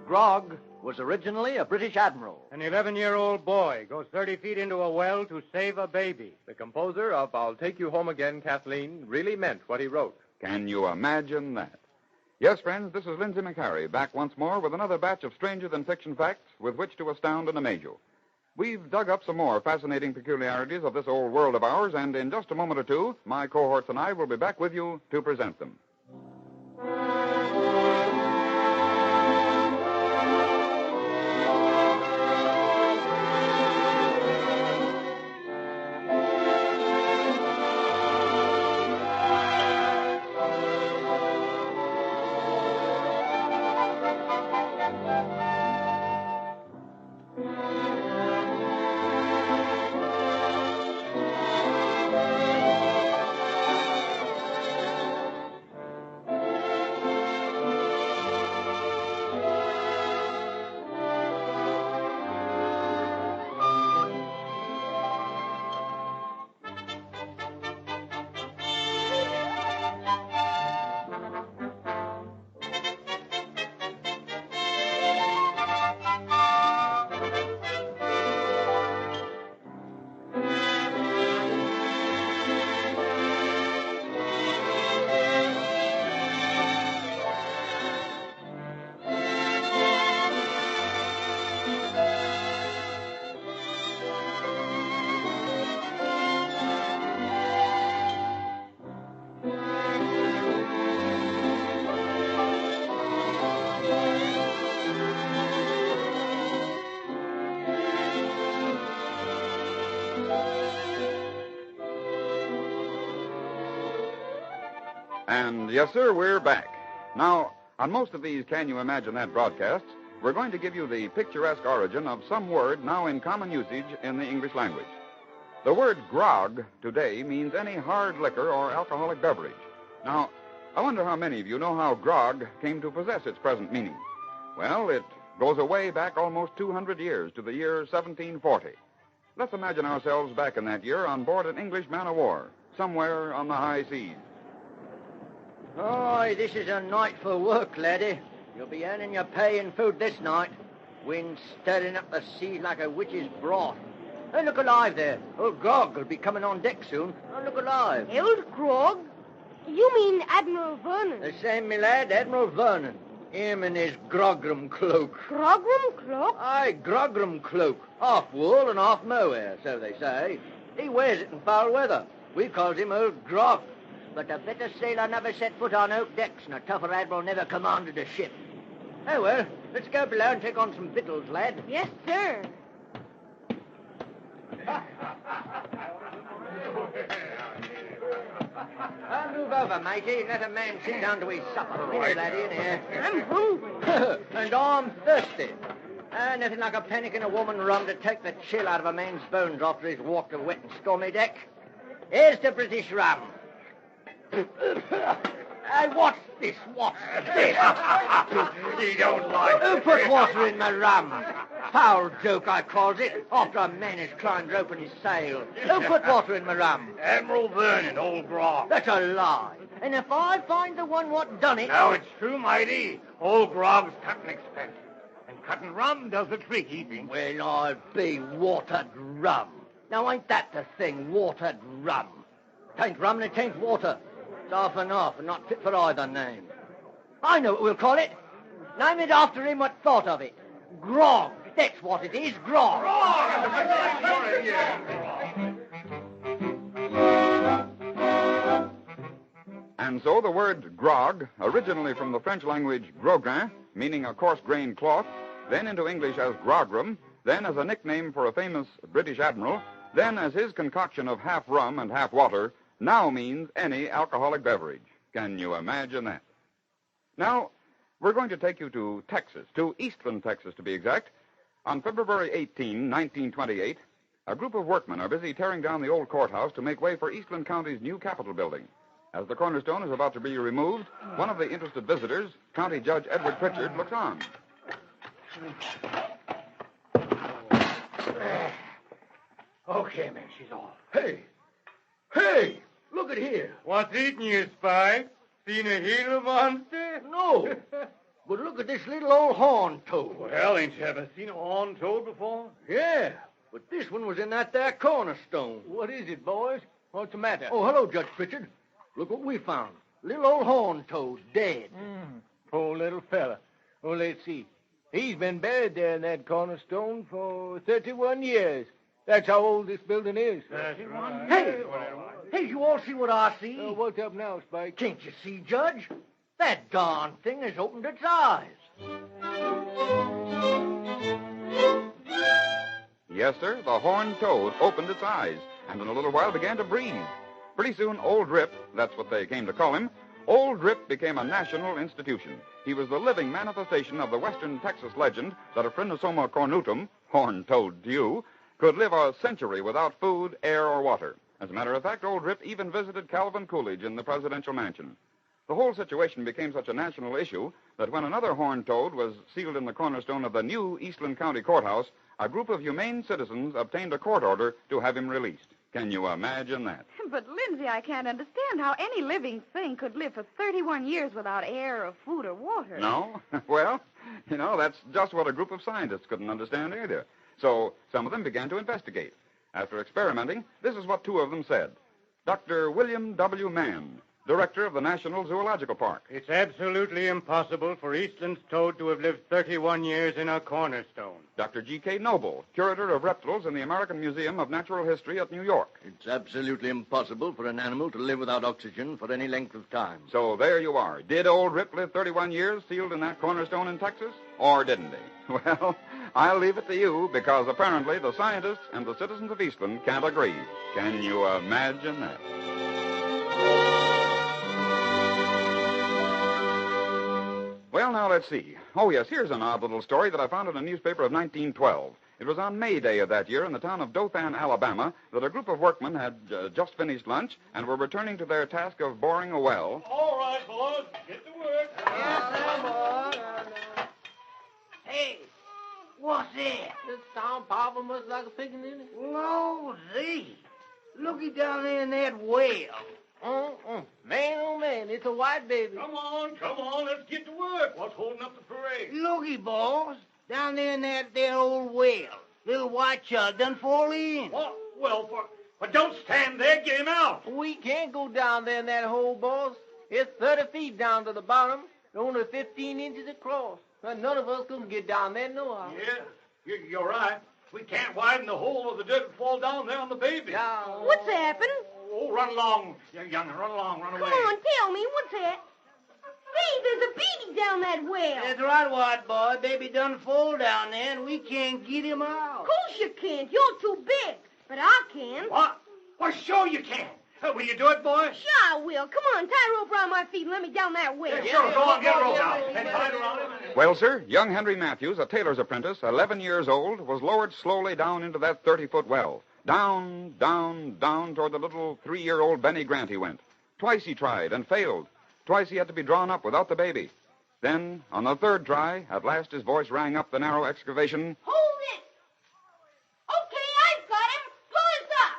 Grog was originally a British admiral. An 11-year-old boy goes 30 feet into a well to save a baby. The composer of I'll Take You Home Again, Kathleen, really meant what he wrote. Can you imagine that? Yes, friends, this is Lindsay McHarry, back once more with another batch of stranger-than-fiction facts with which to astound and amaze you. We've dug up some more fascinating peculiarities of this old world of ours, and in just a moment or two, my cohorts and I will be back with you to present them. And yes, sir, we're back. Now, on most of these Can You Imagine That broadcasts, we're going to give you the picturesque origin of some word now in common usage in the English language. The word grog today means any hard liquor or alcoholic beverage. Now, I wonder how many of you know how grog came to possess its present meaning. Well, it goes away back almost 200 years to the year 1740. Let's imagine ourselves back in that year on board an English man-of-war, somewhere on the high seas. Oh, this is a night for work, laddie. You'll be earning your pay in food this night. Wind stirring up the seas like a witch's broth. Hey, look alive there. Old Grog will be coming on deck soon. Oh, look alive. Old Grog? You mean Admiral Vernon? The same, me lad, Admiral Vernon. Him in his grogram cloak. Grogram cloak? Aye, grogram cloak. Half wool and half mohair, so they say. He wears it in foul weather. We calls him Old Grog. But a better sailor never set foot on oak decks, and a tougher admiral never commanded a ship. Oh, well, let's go below and take on some victuals, lad. Yes, sir. I'll move over, matey. Let a man sit down to his supper. Right, laddie, in here. I'm hungry. And I'm thirsty. Nothing like a panic in a woman rum to take the chill out of a man's bones after he's walked a wet and stormy deck. Here's the British rum. Hey, what's this? What's this? He don't like Who put water in my rum? Foul joke, I calls it, after a man has climbed rope and sail. Who put water in my rum? Admiral Vernon, old Grog. That's a lie. And if I find the one what done it... Now, it's true, mighty. Old Grog's cutting expensive. And cutting rum does the trick, he thinks. Well, I'll be watered rum. Now, ain't that the thing, watered rum? Tain't rum and it tain't water. It's half and half and not fit for either name. I know what we'll call it. Name it after him what thought of it. Grog. That's what it is, grog. And so the word grog, originally from the French language grogrin, meaning a coarse-grained cloth, then into English as grogram, then as a nickname for a famous British admiral, then as his concoction of half rum and half water, now means any alcoholic beverage. Can you imagine that? Now, we're going to take you to Texas, to Eastland, Texas, to be exact. On February 18, 1928, a group of workmen are busy tearing down the old courthouse to make way for Eastland County's new Capitol building. As the cornerstone is about to be removed, one of the interested visitors, County Judge Edward Pritchard, looks on. Okay, man, she's off. Hey, look at here. What's eating you, Spike? Seen a Gila monster? No, but look at this little old horn toad. Well, ain't you ever seen a horned toad before? Yeah, but this one was in that there cornerstone. What is it, boys? What's the matter? Oh, hello, Judge Pritchard. Look what we found. Little old horn toad, dead. Poor little fella. Oh, let's see. He's been buried there in that cornerstone for 31 years. That's how old this building is. That's right. Hey, you all see what I see? What's up now, Spike? Can't you see, Judge? That darn thing has opened its eyes. Yes, sir, the horned toad opened its eyes and in a little while began to breathe. Pretty soon, Old Rip, that's what they came to call him, Old Rip became a national institution. He was the living manifestation of the western Texas legend that a Phrynosoma cornutum, horned toad to you, could live a century without food, air, or water. As a matter of fact, Old Rip even visited Calvin Coolidge in the presidential mansion. The whole situation became such a national issue that when another horned toad was sealed in the cornerstone of the new Eastland County Courthouse, a group of humane citizens obtained a court order to have him released. Can you imagine that? But, Lindsay, I can't understand how any living thing could live for 31 years without air or food or water. No? Well, that's just what a group of scientists couldn't understand either. So some of them began to investigate. After experimenting, this is what two of them said. Dr. William W. Mann, director of the National Zoological Park. It's absolutely impossible for Eastland's toad to have lived 31 years in a cornerstone. Dr. G.K. Noble, curator of reptiles in the American Museum of Natural History at New York. It's absolutely impossible for an animal to live without oxygen for any length of time. So there you are. Did Old Rip live 31 years sealed in that cornerstone in Texas? Or didn't he? Well, I'll leave it to you because apparently the scientists and the citizens of Eastland can't agree. Can you imagine that? Well, now, let's see. Oh, yes, here's an odd little story that I found in a newspaper of 1912. It was on May Day of that year in the town of Dothan, Alabama, that a group of workmen had just finished lunch and were returning to their task of boring a well. All right, boys, get to work. Hey, what's that? This sound powerful much like a pickaninny? Lordy. Looky down there in that well. Man, oh, man, it's a white baby. Come on, let's get to work. What's holding up the parade? Looky, boss. Down there in that there old well. Little white child done fall in. What? Well, but don't stand there. Get him out. We can't go down there in that hole, boss. It's 30 feet down to the bottom, and only 15 inches across. None of us can get down there, no. Yeah, you're right. We can't widen the hole or the dirt will fall down there on the baby. Yeah. What's happened? Oh, run along, young, run along, run away. Come on, tell me, what's that? Hey, there's a baby down that well. That's right, white boy. Baby done fall down there, and we can't get him out. Of course you can't. You're too big. But I can. What? Well, sure you can. Will you do it, boy? Sure I will. Come on, tie a rope around my feet and let me down that well. Yeah, sure, go on, get a rope out. And tie it around him. Well, sir, young Henry Matthews, a tailor's apprentice, 11 years old, was lowered slowly down into that 30-foot well. Down, down, down toward the little 3-year-old Benny Grant he went. Twice he tried and failed. Twice he had to be drawn up without the baby. Then, on the third try, at last his voice rang up the narrow excavation. Hold it! Okay, I've got him. Pull us up!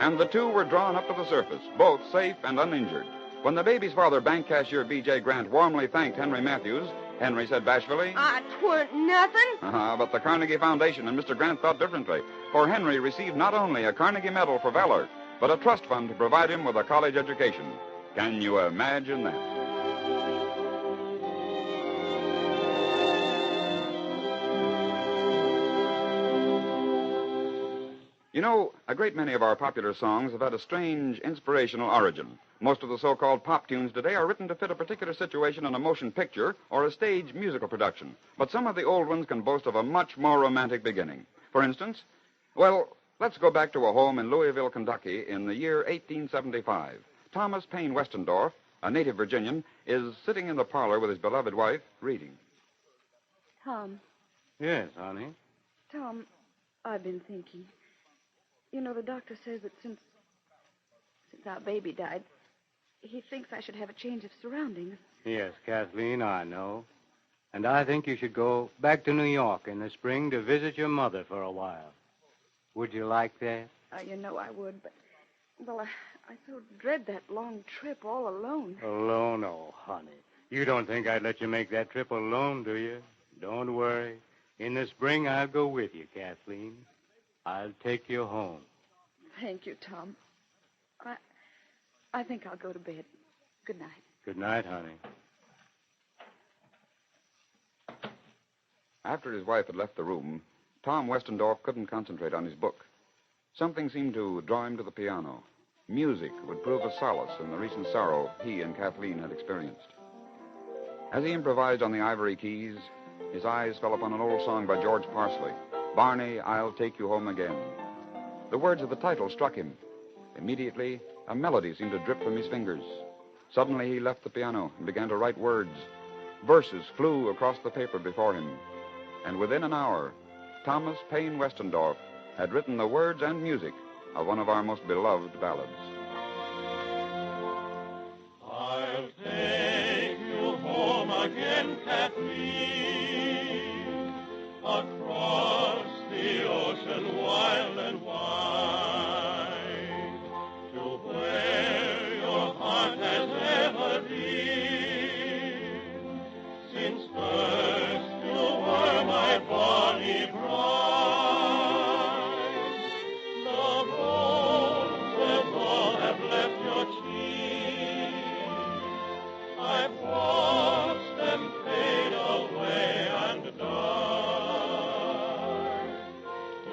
And the two were drawn up to the surface, both safe and uninjured. When the baby's father, bank cashier B.J. Grant, warmly thanked Henry Matthews, Henry said bashfully, Twarn't nothing. But the Carnegie Foundation and Mr. Grant thought differently. For Henry received not only a Carnegie Medal for valor, but a trust fund to provide him with a college education. Can you imagine that? You know, a great many of our popular songs have had a strange, inspirational origin. Most of the so-called pop tunes today are written to fit a particular situation in a motion picture or a stage musical production. But some of the old ones can boast of a much more romantic beginning. For instance, well, let's go back to a home in Louisville, Kentucky in the year 1875. Thomas Payne Westendorf, a native Virginian, is sitting in the parlor with his beloved wife, reading. Tom, Yes, honey. Tom, I've been thinking. You know, the doctor says that Since our baby died, he thinks I should have a change of surroundings. Yes, Kathleen, I know. And I think you should go back to New York in the spring to visit your mother for a while. Would you like that? You know I would, but... Well, I so dread that long trip all alone. Alone? Oh, honey. You don't think I'd let you make that trip alone, do you? Don't worry. In the spring, I'll go with you, Kathleen. I'll take you home. Thank you, Tom. I think I'll go to bed. Good night. Good night, honey. After his wife had left the room, Tom Westendorf couldn't concentrate on his book. Something seemed to draw him to the piano. Music would prove a solace in the recent sorrow he and Kathleen had experienced. As he improvised on the ivory keys, his eyes fell upon an old song by George Parsley, Barney, I'll Take You Home Again. The words of the title struck him. Immediately, a melody seemed to drip from his fingers. Suddenly, he left the piano and began to write words. Verses flew across the paper before him. And within an hour, Thomas Paine Westendorf had written the words and music of one of our most beloved ballads. I'll take you home again, Kathleen, across the ocean wild and wide, to where your heart has ever been, since first you were my bonny bride. I've watched them fade away and die.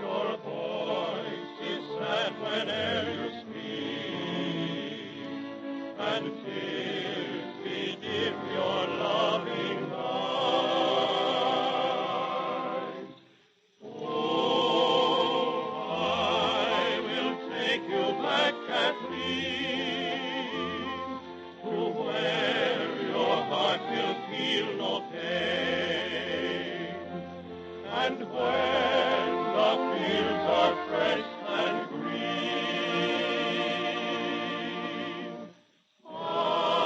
Your voice is sad whene'er you speak, and tears bedim your loving eyes. Oh, I will take you back, Kathleen, to where your heart will feel no pain, and when the fields are fresh and green, I'll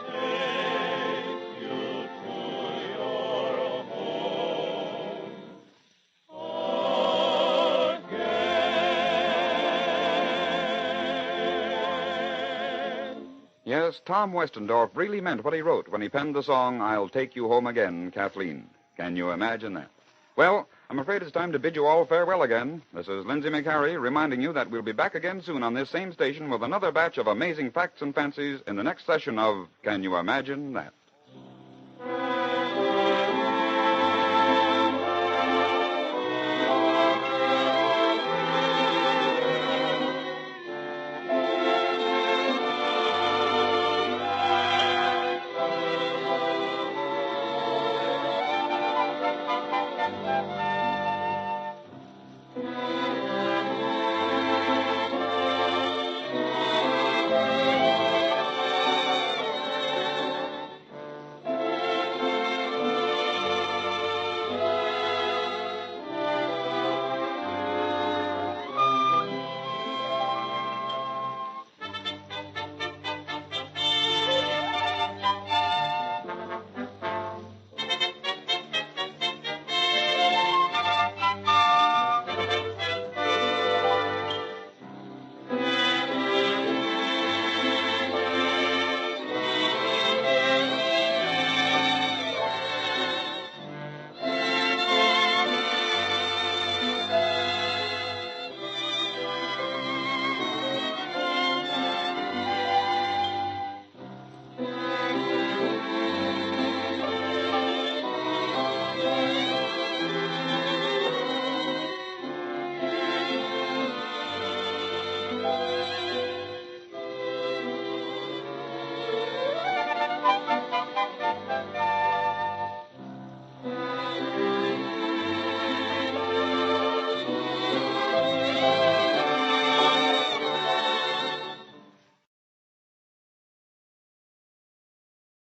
take you to your home again. Yes, Tom Westendorf really meant what he wrote when he penned the song, I'll Take You Home Again, Kathleen. Can you imagine that? Well, I'm afraid it's time to bid you all farewell again. This is Lindsay McHarry reminding you that we'll be back again soon on this same station with another batch of amazing facts and fancies in the next session of Can You Imagine That?